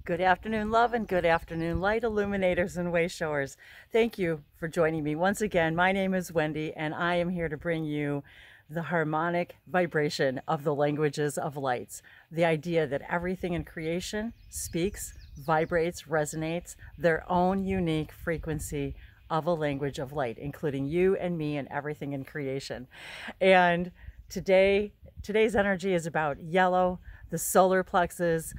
Good afternoon, love, and good afternoon, light illuminators and wayshowers. Thank you for joining me once again. My name is Wendy, and I am here to bring you the harmonic vibration of the languages of lights. The idea that everything in creation speaks, vibrates, resonates their own unique frequency of a language of light, including you and me and everything in creation. And today's energy is about yellow, the solar plexus,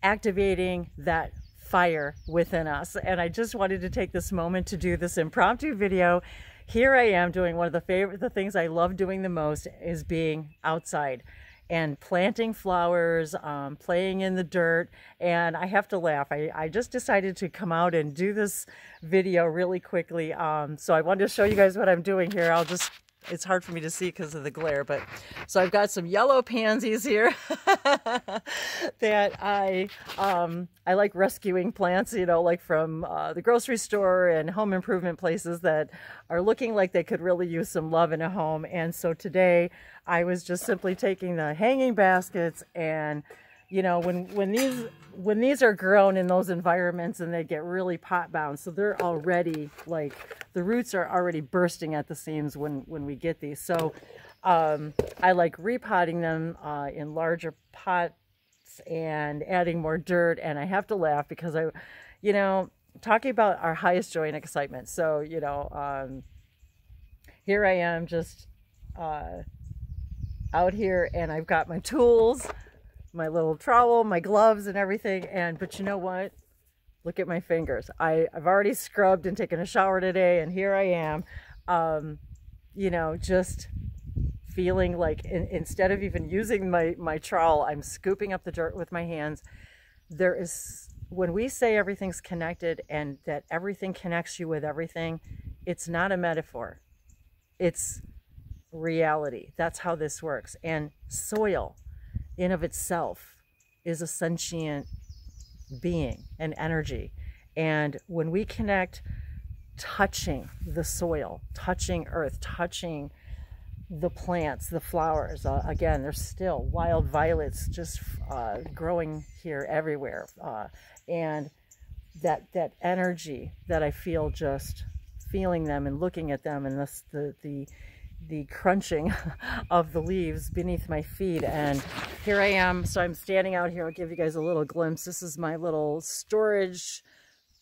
activating that fire within us. And I just wanted to take this moment to do this impromptu video. Here I am doing one of the things I love doing the most is being outside and planting flowers, playing in the dirt. And I have to laugh. I just decided to come out and do this video really quickly. So I wanted to show you guys what I'm doing here. It's hard for me to see because of the glare, but so I've got some yellow pansies here that I like rescuing plants, you know, like from the grocery store and home improvement places that are looking like they could really use some love in a home. And so today I was just simply taking the hanging baskets and, you know, when these are grown in those environments and they get really pot bound, so they're already like the roots are already bursting at the seams when we get these. So I like repotting them in larger pots and adding more dirt. And I have to laugh because you know, talking about our highest joy and excitement. So, you know, here I am just out here and I've got my tools, my little trowel, my gloves and everything. But you know what? Look at my fingers. I've already scrubbed and taken a shower today, and here I am, you know, just feeling like instead of even using my trowel, I'm scooping up the dirt with my hands. When we say everything's connected and that everything connects you with everything, it's not a metaphor. It's reality. That's how this works. And soil in of itself is a sentient being and energy. And when we connect, touching the soil, touching earth, touching the plants, the flowers, again, there's still wild violets just growing here everywhere. And that energy that I feel, just feeling them and looking at them, and the crunching of the leaves beneath my feet. And here I am. So I'm standing out here. I'll give you guys a little glimpse. This is my little storage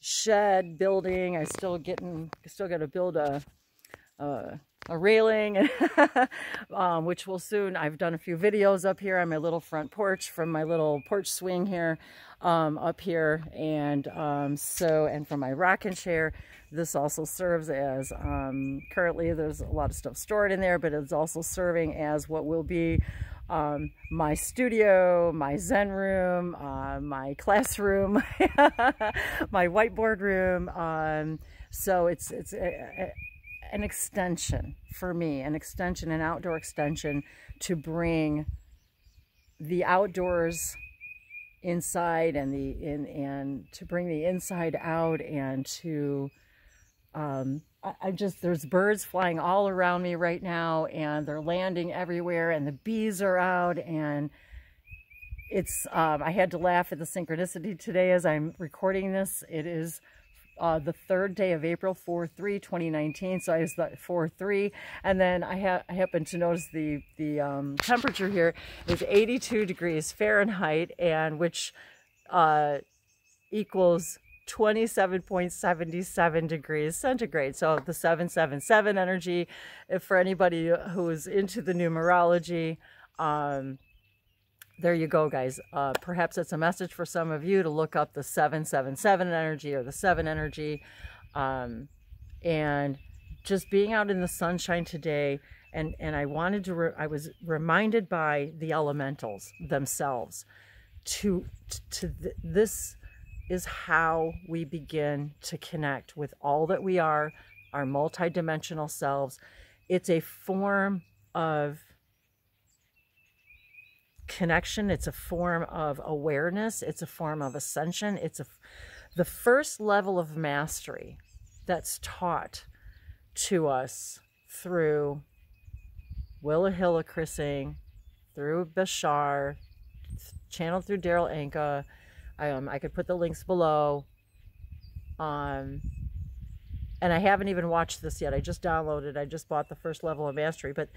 shed building. I still got to build a railing, which will soon. I've done a few videos up here on my little front porch from my little porch swing here up here. And and from my rocking chair, this also serves as, currently there's a lot of stuff stored in there, but it's also serving as what will be my studio, my Zen room, my classroom, my whiteboard room. So it's an extension for me, an outdoor extension to bring the outdoors inside and to bring the inside out, and to there's birds flying all around me right now, and they're landing everywhere, and the bees are out, and it's I had to laugh at the synchronicity today as I'm recording this. It is the 3rd day of April, 4/3/2019. So it's 4/3, and then I happen to notice the temperature here is 82 degrees Fahrenheit, and which equals 27.77 degrees centigrade. So the 777 energy, for anybody who is into the numerology, there you go, guys. Perhaps it's a message for some of you to look up the 777 energy or the 7 energy. And just being out in the sunshine today, and I was reminded by the elementals themselves this is how we begin to connect with all that we are, our multidimensional selves. It's a form of connection. It's a form of awareness. It's a form of ascension. It's the first level of mastery that's taught to us through Willa Chrissing, through Bashar, channeled through Daryl Anka, I could put the links below. And I haven't even watched this yet. I just downloaded, I just bought the first level of mastery, but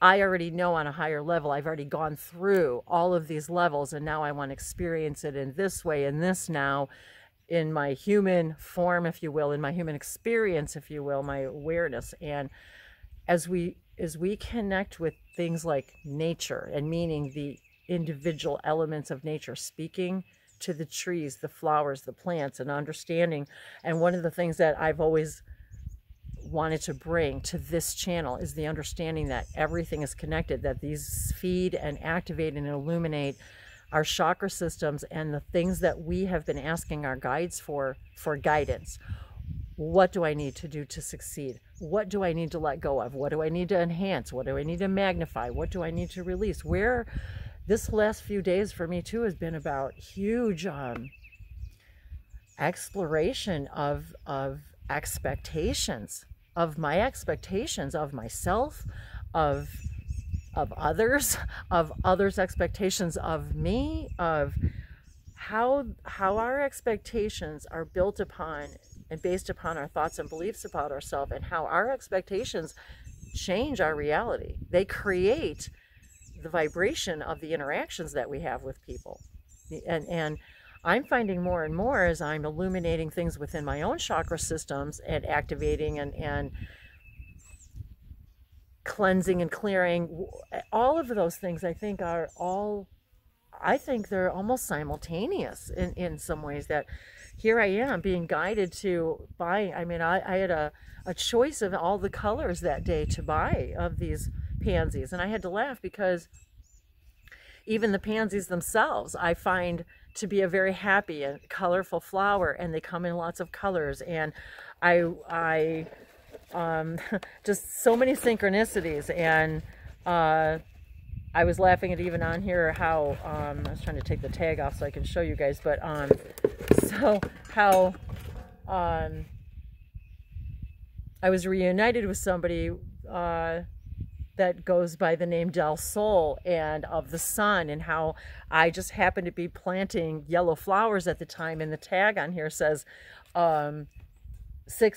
I already know on a higher level, I've already gone through all of these levels, and now I want to experience it in this way, in this now, in my human form, if you will, in my human experience, if you will, my awareness. And as we connect with things like nature, and meaning the individual elements of nature, speaking to the trees, the flowers, the plants, and understanding. And one of the things that I've always wanted to bring to this channel is the understanding that everything is connected, that these feed and activate and illuminate our chakra systems and the things that we have been asking our guides for guidance. What do I need to do to succeed? What do I need to let go of? What do I need to enhance? What do I need to magnify? What do I need to release? Where this last few days for me too has been about huge exploration of expectations, of my expectations of myself, of others, of others' expectations of me, of how our expectations are built upon and based upon our thoughts and beliefs about ourselves, and how our expectations change our reality. They create the vibration of the interactions that we have with people. And I'm finding more and more as I'm illuminating things within my own chakra systems and activating and cleansing and clearing, all of those things I think they're almost simultaneous in some ways, that here I am being guided to buy. I mean, I had a choice of all the colors that day to buy of these pansies, and I had to laugh because even the pansies themselves I find to be a very happy and colorful flower, and they come in lots of colors, and I just so many synchronicities. And I was laughing at even on here how I was trying to take the tag off so I can show you guys, but so how I was reunited with somebody that goes by the name Del Sol, and of the sun, and how I just happened to be planting yellow flowers at the time, and the tag on here says 6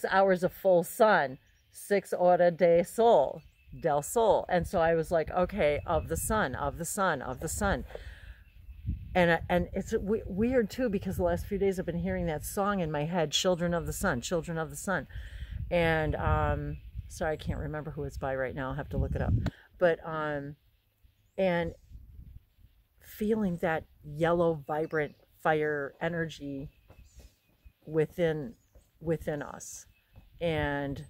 hours of full sun, 6 horas de sol, Del Sol. And so I was like, okay, of the sun, of the sun, of the sun. And it's weird too, because the last few days I've been hearing that song in my head, Children of the Sun, Children of the Sun. And sorry, I can't remember who it's by right now. I'll have to look it up. But and feeling that yellow, vibrant fire energy within us, and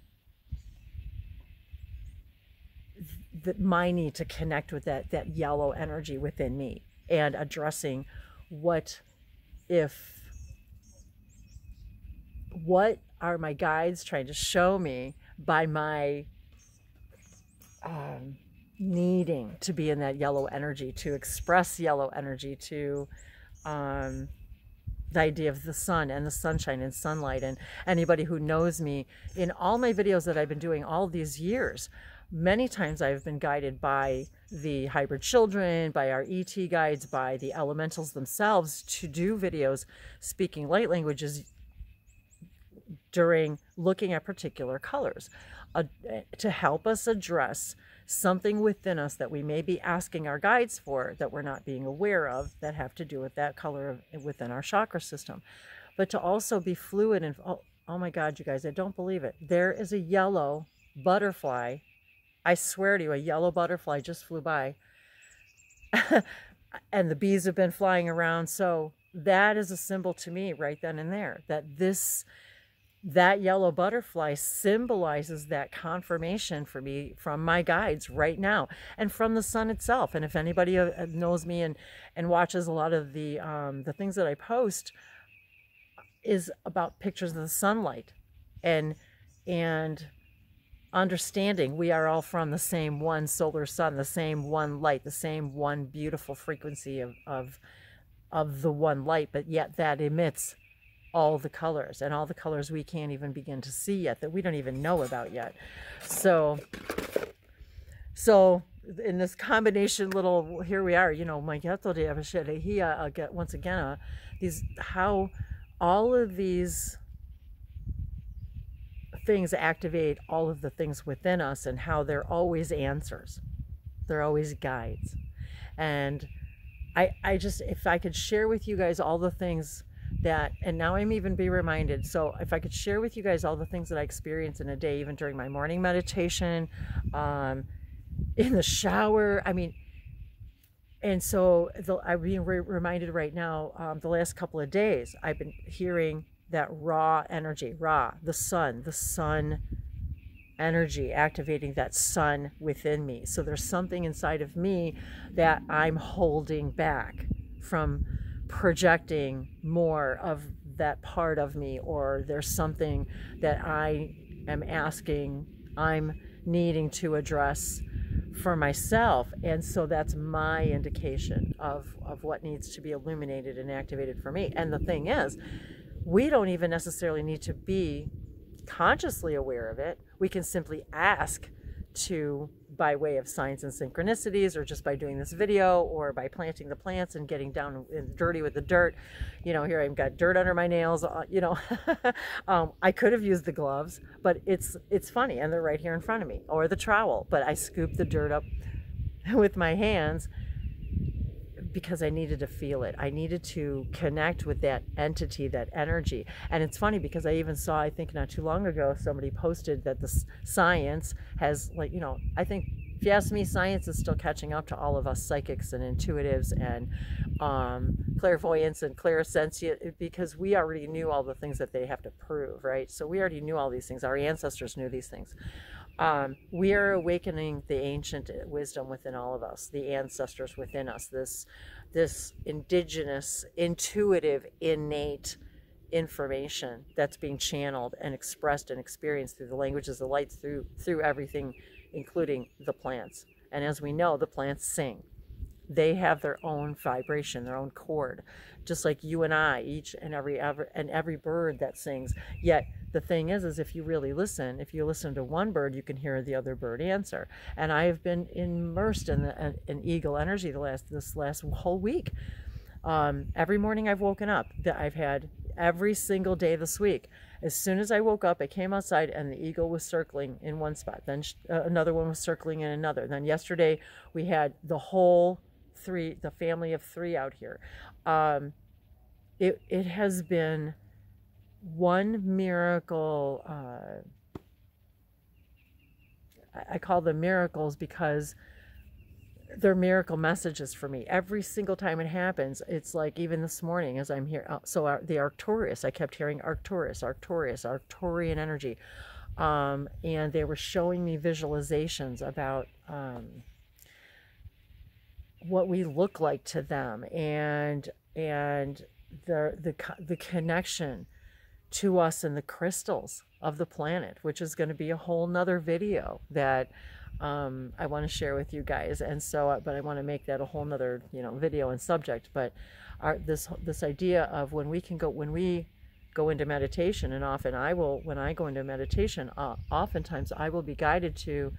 my need to connect with that yellow energy within me, and addressing what are my guides trying to show me by my needing to be in that yellow energy, to express yellow energy, to the idea of the sun and the sunshine and sunlight. And anybody who knows me, in all my videos that I've been doing all these years, many times I've been guided by the hybrid children, by our ET guides, by the elementals themselves, to do videos speaking light languages during looking at particular colors, to help us address something within us that we may be asking our guides for, that we're not being aware of, that have to do with that color within our chakra system. But to also be fluid and, oh my God, you guys, I don't believe it. There is a yellow butterfly. I swear to you, a yellow butterfly just flew by. And the bees have been flying around. So that is a symbol to me right then and there, that yellow butterfly symbolizes that confirmation for me from my guides right now, and from the sun itself. And if anybody knows me and watches a lot of the things that I post, is about pictures of the sunlight, and understanding we are all from the same one solar sun, the same one light, the same one beautiful frequency of the one light, but yet that emits all the colors, and all the colors we can't even begin to see yet, that we don't even know about yet. So in this combination little, here we are, you know, my gato de Avashehia, get once again, these, how all of these things activate all of the things within us, and how they're always answers. They're always guides. And I just, if I could share with you guys all the things that, and now I'm even be reminded, so if I could share with you guys all the things that I experience in a day, even during my morning meditation, in the shower, I mean, and so I'm being reminded right now, the last couple of days, I've been hearing that raw energy, the sun energy, activating that sun within me. So there's something inside of me that I'm holding back from projecting more of that part of me, or there's something that I am asking, I'm needing to address for myself. And so that's my indication of what needs to be illuminated and activated for me. And the thing is, we don't even necessarily need to be consciously aware of it. We can simply ask to, by way of signs and synchronicities, or just by doing this video, or by planting the plants and getting down and dirty with the dirt. You know, here I've got dirt under my nails, you know. I could have used the gloves, but it's funny, and they're right here in front of me, or the trowel, but I scooped the dirt up with my hands because I needed to feel it. I needed to connect with that entity, that energy. And it's funny because I even saw, I think not too long ago, somebody posted that the science has, like, you know, I think, if you ask me, science is still catching up to all of us psychics and intuitives and clairvoyance and clairsentient, because we already knew all the things that they have to prove, right? So we already knew all these things. Our ancestors knew these things. We are awakening the ancient wisdom within all of us, the ancestors within us, this indigenous, intuitive, innate information that's being channeled and expressed and experienced through the languages of light, through everything, including the plants. And as we know, the plants sing. They have their own vibration, their own chord, just like you and I, each and every bird that sings. Yet the thing is if you really listen, if you listen to one bird, you can hear the other bird answer. And I have been immersed in eagle energy this last whole week. Every morning I've woken up, I've had every single day this week. As soon as I woke up, I came outside and the eagle was circling in one spot. Then another one was circling in another. Then yesterday we had the family of 3 out here. It has been one miracle. I call them miracles because they're miracle messages for me. Every single time it happens, it's like, even this morning as I'm here, the Arcturus, I kept hearing Arcturus, Arcturian energy. And they were showing me visualizations about what we look like to them, and the connection to us and the crystals of the planet, which is going to be a whole nother video that I want to share with you guys. And so, but I want to make that a whole nother, you know, video and subject. But this idea of when we go into meditation, and often when I go into meditation, oftentimes I will be guided to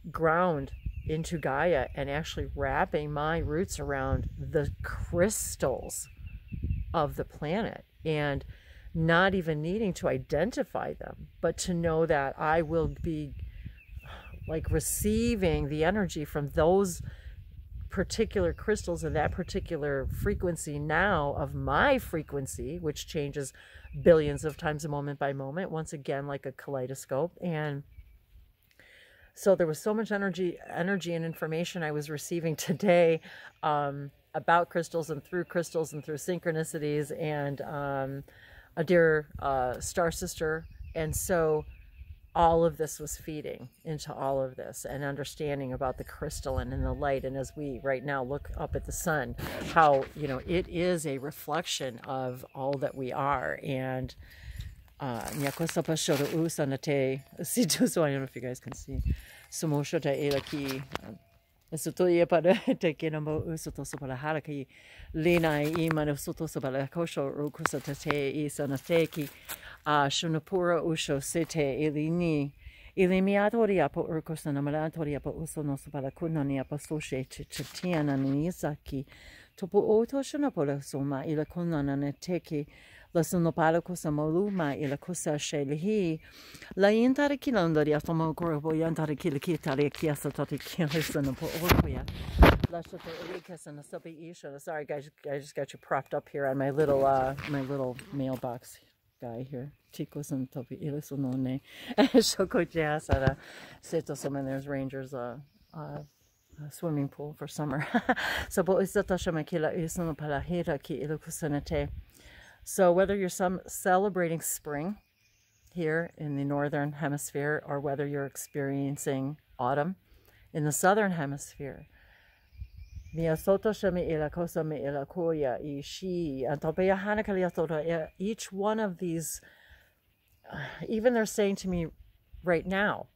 ground into Gaia and actually wrapping my roots around the crystals of the planet, and not even needing to identify them, but to know that I will be like receiving the energy from those particular crystals and that particular frequency now of my frequency, which changes billions of times a moment by moment, once again, like a kaleidoscope. And so there was so much energy and information I was receiving today about crystals and through synchronicities, and a dear star sister. And so all of this was feeding into all of this, and understanding about the crystalline and the light. And as we right now look up at the sun, how, you know, it is a reflection of all that we are. And I don't know if you guys can see. Sutoya para tekinamo usoto sobala haraki lina imano soto sobala kosho rukusatate isanateki shunapura usho sete ilini Ilimiatoria po urkosana malatoria po usonosu para kunania po soshe chitiana nisaki. Topo otoshana po la soma ila kunana ne teki. La sono para cosa moluma ila cosa shelihi. La intara kilandoria somo corpo yantara kilikitari kiasa toti kilisana po orkoya. Sorry guys, I just got you propped up here on my little mailbox guy here. Chicos and topi ilisonone. Shoko jasara. Seto someone there's Rangers swimming pool for summer. So so whether you're celebrating spring here in the northern hemisphere or whether you're experiencing autumn in the southern hemisphere, each one of these, even they're saying to me right now,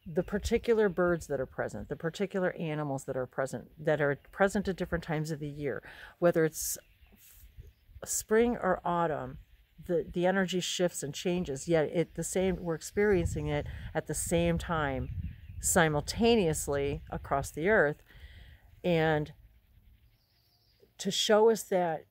the particular birds that are present, the particular animals that are present at different times of the year, whether it's spring or autumn, the energy shifts and changes, yet we're experiencing it at the same time simultaneously across the earth. And to show us that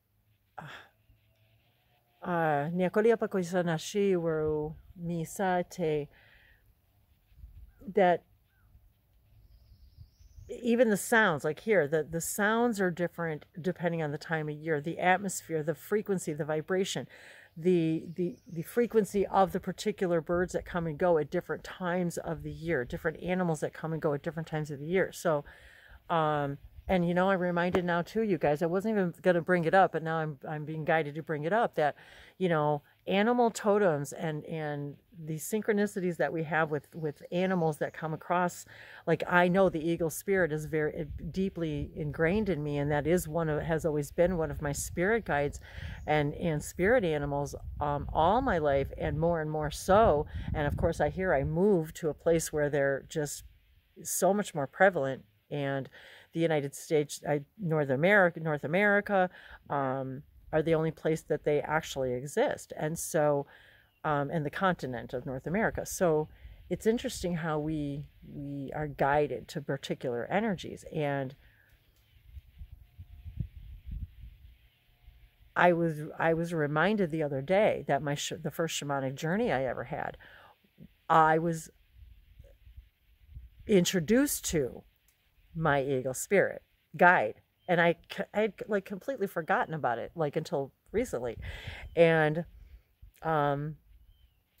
that even the sounds, like here, the sounds are different depending on the time of year, the atmosphere, the frequency, the vibration, the frequency of the particular birds that come and go at different times of the year, different animals that come and go at different times of the year. So and you know, I'm reminded now too, you guys, I wasn't even going to bring it up, but now I'm being guided to bring it up, that, you know, animal totems and the synchronicities that we have with animals that come across, like I know the eagle spirit is very deeply ingrained in me, and that is has always been one of my spirit guides and spirit animals all my life, and more so. And of course I moved to a place where they're just so much more prevalent, and the United States, North America are the only place that they actually exist. And so, and the continent of North America. So it's interesting how we are guided to particular energies. And I was reminded the other day that the first shamanic journey I ever had, I was introduced to my eagle spirit guide, and I had like completely forgotten about it, like until recently. And I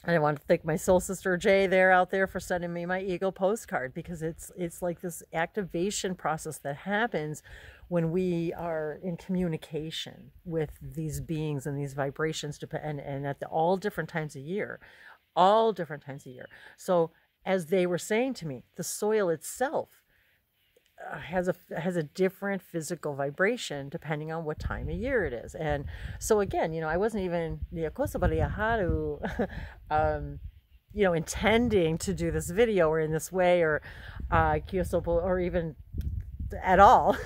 want to thank my soul sister Jay out there for sending me my eagle postcard, because it's like this activation process that happens when we are in communication with these beings and these vibrations, and at all different times of year, So as they were saying to me, the soil itself has a different physical vibration depending on what time of year it is. And so again, you know, I wasn't even intending to do this video or in this way, or even at all.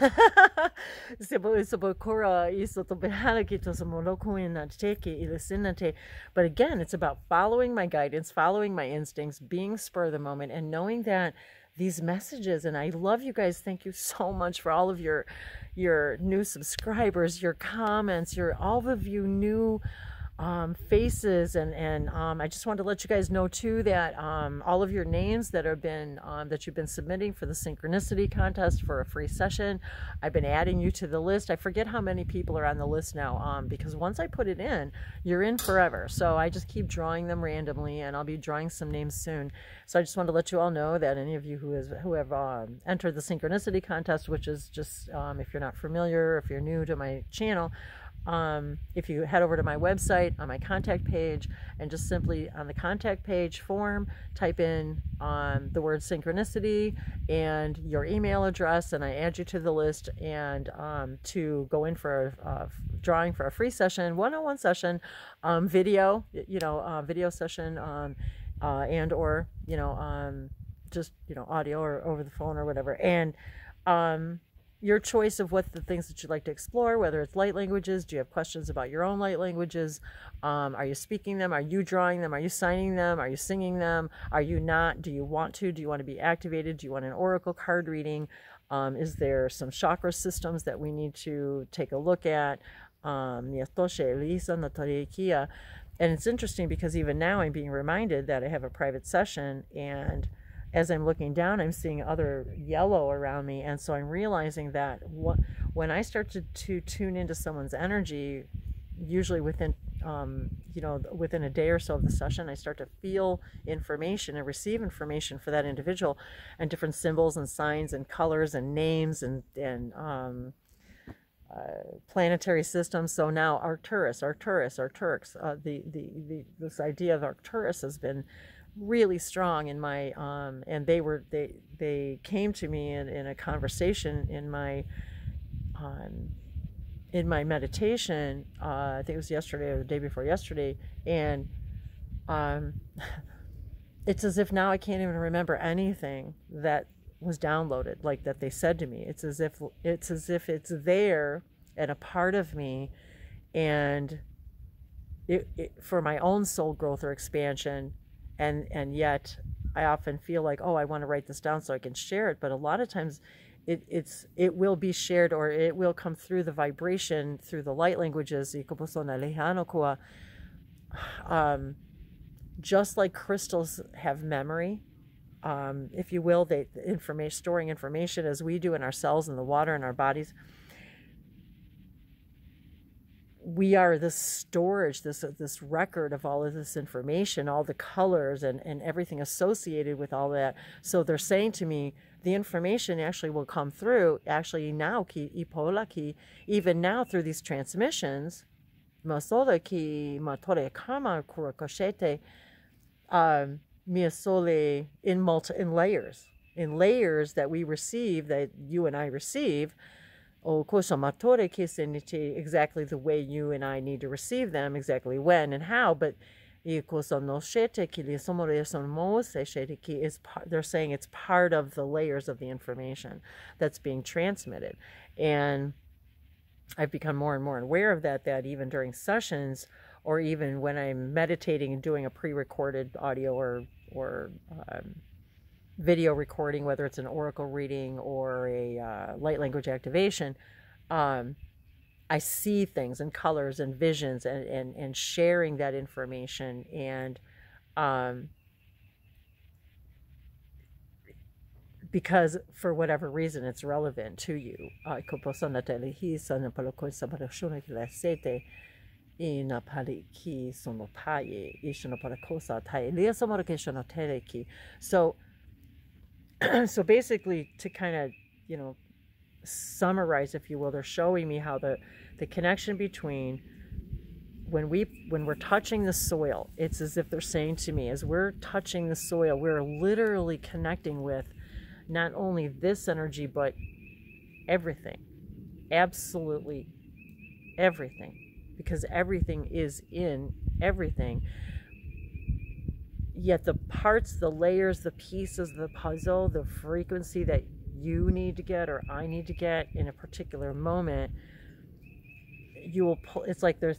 But again, it's about following my guidance, following my instincts, being spur of the moment, and knowing that these messages, and I love you guys. Thank you so much for all of your new subscribers, your comments, all of you new faces, and I just wanted to let you guys know too that all of your names that you've been submitting for the synchronicity contest for a free session, I've been adding you to the list. I forget how many people are on the list now, because once I put it in, you're in forever. So I just keep drawing them randomly, and I'll be drawing some names soon. So I just wanted to let you all know that any of you who have entered the synchronicity contest, which is just if you're not familiar, if you're new to my channel, if you head over to my website on my contact page, and just simply on the contact page form type in the word synchronicity and your email address, and I add you to the list, and to go in for a drawing for a free session, one-on-one session, video session, and or just audio or over the phone or whatever. And your choice of what the things that you'd like to explore, whether it's light languages. Do you have questions about your own light languages? Are you speaking them? Are you drawing them? Are you signing them? Are you singing them? Are you not? Do you want to? Do you want to be activated? Do you want an oracle card reading? Is there some chakra systems that we need to take a look at? And it's interesting because even now I'm being reminded that I have a private session, and as I'm looking down, I'm seeing other yellow around me. And so I'm realizing that when I start to tune into someone's energy, usually within, within a day or so of the session, I start to feel information and receive information for that individual, and different symbols and signs and colors and names and planetary systems. So now Arcturus, this idea of Arcturus has been really strong in my and they came to me in a conversation in my meditation. I think it was yesterday or the day before yesterday, and it's as if now I can't even remember anything that was downloaded, like that they said to me. It's as if it's there and a part of me, and it for my own soul growth or expansion. And yet I often feel like, oh, I want to write this down so I can share it. But a lot of times it will be shared, or it will come through the vibration, through the light languages. Just like crystals have memory, if you will, storing information as we do in our cells and the water in our bodies. We are this storage, this record of all of this information, all the colors and everything associated with all that. So they're saying to me, the information actually will come through, actually now, even now through these transmissions, in layers that we receive, that you and I receive, exactly the way you and I need to receive them, exactly when and how. But they're saying it's part of the layers of the information that's being transmitted. And I've become more and more aware of that even during sessions, or even when I'm meditating and doing a pre-recorded audio or video recording, whether it's an oracle reading or a light language activation, I see things and colors and visions and sharing that information. And because for whatever reason it's relevant to you. So basically, to kind of, summarize, if you will, they're showing me how the connection between when we're touching the soil, it's as if they're saying to me, as we're touching the soil, we're literally connecting with not only this energy, but everything, absolutely everything, because everything is in everything. Yet the parts, the layers, the pieces, the puzzle, the frequency that you need to get or I need to get in a particular moment, you will pull. It's like they're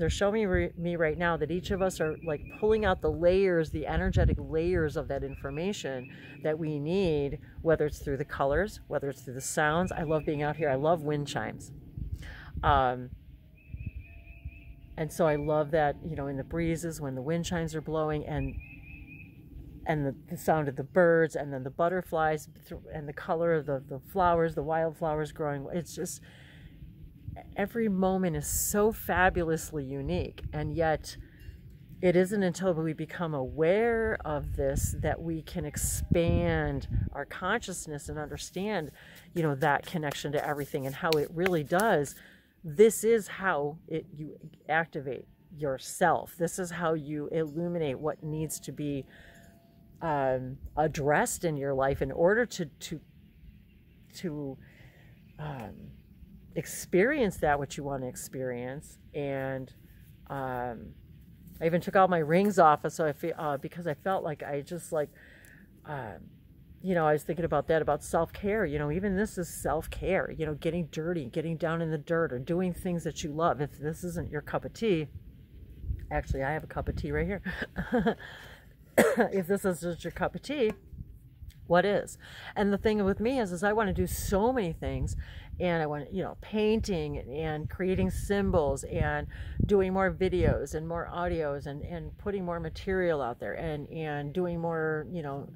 showing me right now that each of us are like pulling out the layers, the energetic layers of that information that we need, whether it's through the colors, whether it's through the sounds. I love being out here. I love wind chimes. And so I love that, in the breezes when the wind chimes are blowing, and the sound of the birds, and then the butterflies, and the color of the flowers, the wildflowers growing. It's just, every moment is so fabulously unique. And yet it isn't until we become aware of this that we can expand our consciousness and understand, that connection to everything and how it really does. This is how you activate yourself. This is how you illuminate what needs to be addressed in your life in order to experience that what you want to experience. And I even took all my rings off, so I feel because I felt like I just you know, I was thinking about that, about self-care. You know, even this is self-care, you know, getting dirty, getting down in the dirt, or doing things that you love. If this isn't your cup of tea, actually, I have a cup of tea right here. If this isn't your cup of tea, what is? And the thing with me is I want to do so many things, and I want, you know, painting and creating symbols and doing more videos and more audios and putting more material out there and doing more, you know,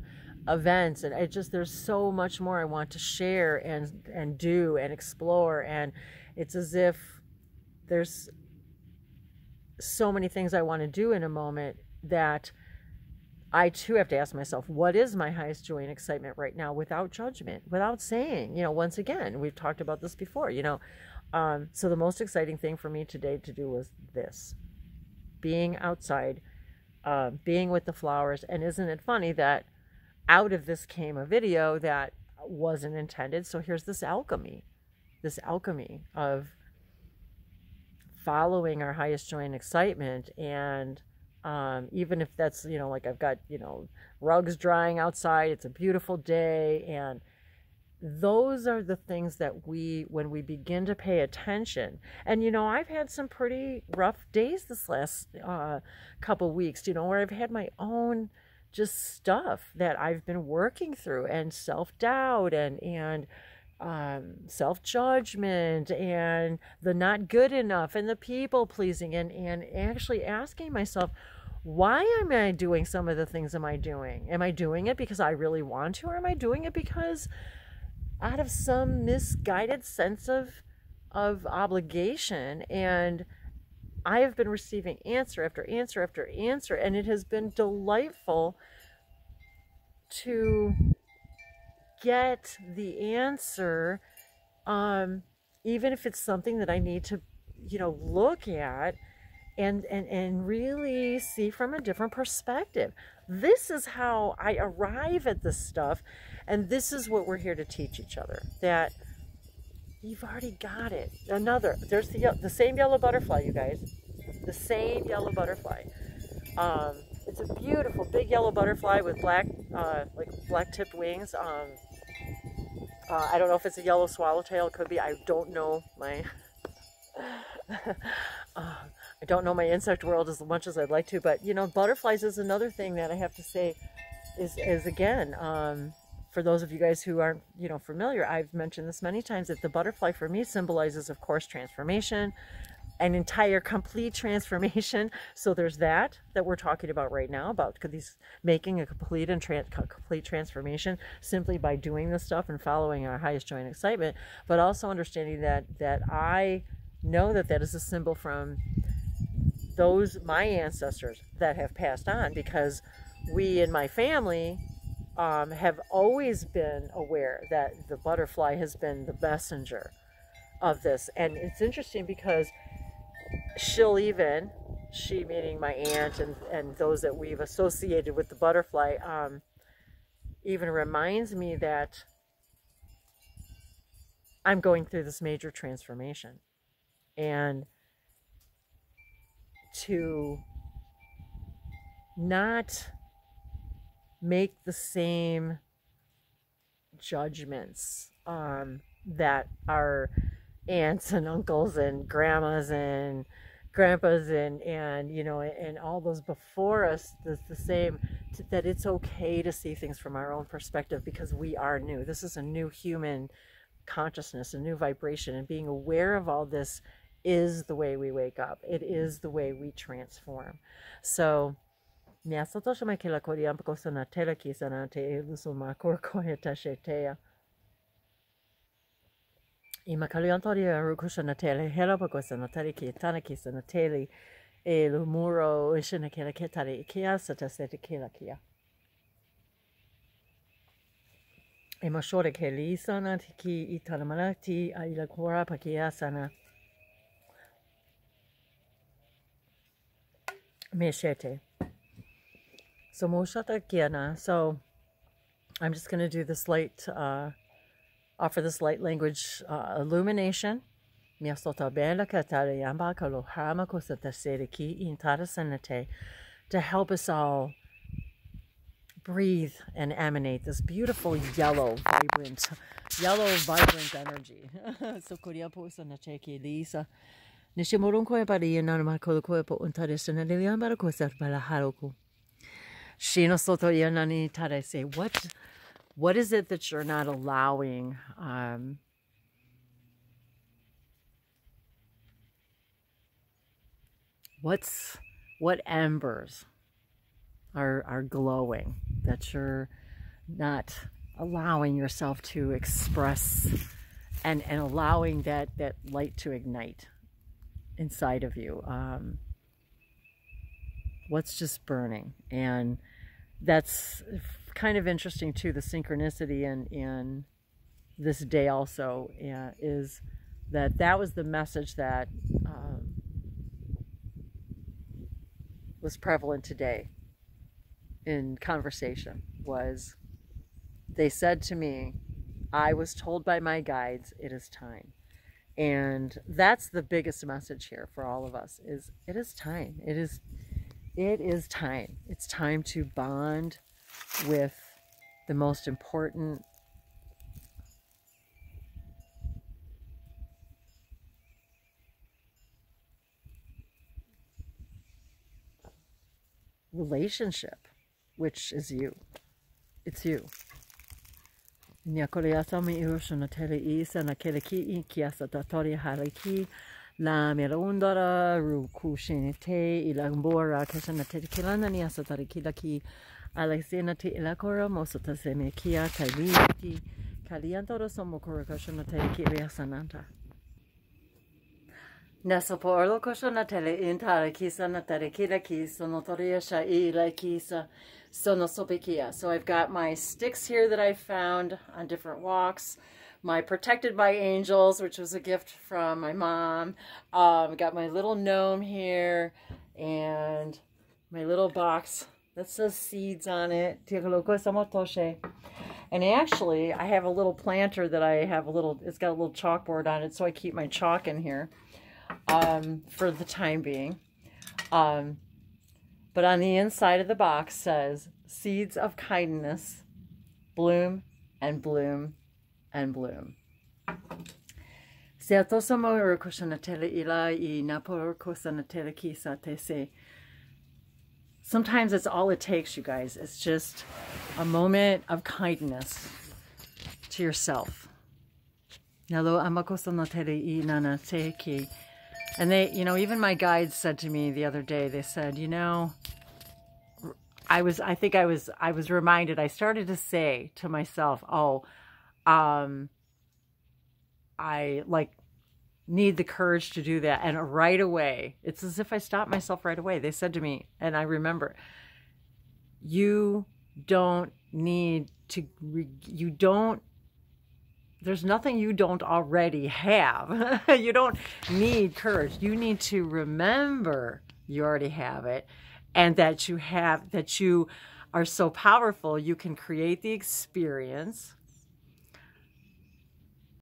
events. And there's so much more I want to share and do and explore. And it's as if there's so many things I want to do in a moment that I too have to ask myself, what is my highest joy and excitement right now, without judgment, without saying, you know, once again, we've talked about this before, you know. So the most exciting thing for me today to do was this, being outside, being with the flowers. And isn't it funny that out of this came a video that wasn't intended? So here's this alchemy of following our highest joy and excitement. And even if that's, you know, like I've got, you know, rugs drying outside, it's a beautiful day, and those are the things that when we begin to pay attention. And, you know, I've had some pretty rough days this last couple weeks, you know, where I've had my own just stuff that I've been working through, and self-doubt and self-judgment and the not good enough and the people pleasing, and actually asking myself, why am I doing some of the things am I doing? Am I doing it because I really want to, or am I doing it because out of some misguided sense of obligation? And I have been receiving answer after answer after answer, and it has been delightful to get the answer, even if it's something that I need to, you know, look at and really see from a different perspective. This is how I arrive at this stuff, and this is what we're here to teach each other, that you've already got it. There's the same yellow butterfly, you guys, the same yellow butterfly. It's a beautiful big yellow butterfly with black, like black tipped wings. I don't know if it's a yellow swallowtail. It could be. I don't know my I don't know my insect world as much as I'd like to, but you know, butterflies is another thing that I have to say is again, for those of you guys who aren't, you know, familiar, I've mentioned this many times, that the butterfly for me symbolizes, of course, transformation, an entire complete transformation. So there's that we're talking about right now, about these making a complete transformation simply by doing this stuff and following our highest joy and excitement, but also understanding that I know that is a symbol from my ancestors that have passed on, because we in my family have always been aware that the butterfly has been the messenger of this. And it's interesting because she meaning my aunt and those that we've associated with the butterfly, even reminds me that I'm going through this major transformation, and to not make the same judgments that our aunts and uncles and grandmas and grandpas and you know, and all those before us, the same, that it's okay to see things from our own perspective, because we are new. This is a new human consciousness, a new vibration, and being aware of all this is the way we wake up. It is the way we transform. So I Meshete. So Moshata Kiana. So I'm just going to do this light, offer this light language illumination. To help us all breathe and emanate this beautiful yellow, vibrant energy. So Koriapo na cheki Lisa. Nishimorunko bari yanama koloko po untadisana liliambara kosa bala haroku. Shino soto yanani tare say, what is it that you're not allowing? What embers are glowing that you're not allowing yourself to express and allowing that light to ignite inside of you? What's just burning? And that's kind of interesting too, the synchronicity in this day also is that was the message that was prevalent today in conversation. Was they said to me, I was told by my guides, it is time. And that's the biggest message here for all of us, is it is time. It is time. It's time to bond with the most important relationship, which is you. It's you. La merondara rukushinite ilambora kasanate kilana ni asatari kilaki alexena te ilakora mosota semekia kaliti kaliantoro somokora kashanate kiliasananta Nasoporo koshonatele intara kisa natare kilaki sonotoria ila kisa sonosopikia. So I've got my sticks here that I found on different walks. My Protected by Angels, which was a gift from my mom. Got my little gnome here and my little box that says seeds on it. And actually, I have a little planter that it's got a little chalkboard on it, so I keep my chalk in here for the time being. But on the inside of the box says, seeds of kindness, bloom and bloom and bloom. Sometimes it's all it takes, you guys. It's just a moment of kindness to yourself. And they, even my guides said to me the other day, they said, I was reminded, I started to say to myself, I need the courage to do that. And right away, it's as if I stopped myself right away. They said to me, and I remember, there's nothing you don't already have. You don't need courage. You need to remember you already have it, and that you are so powerful, you can create the experience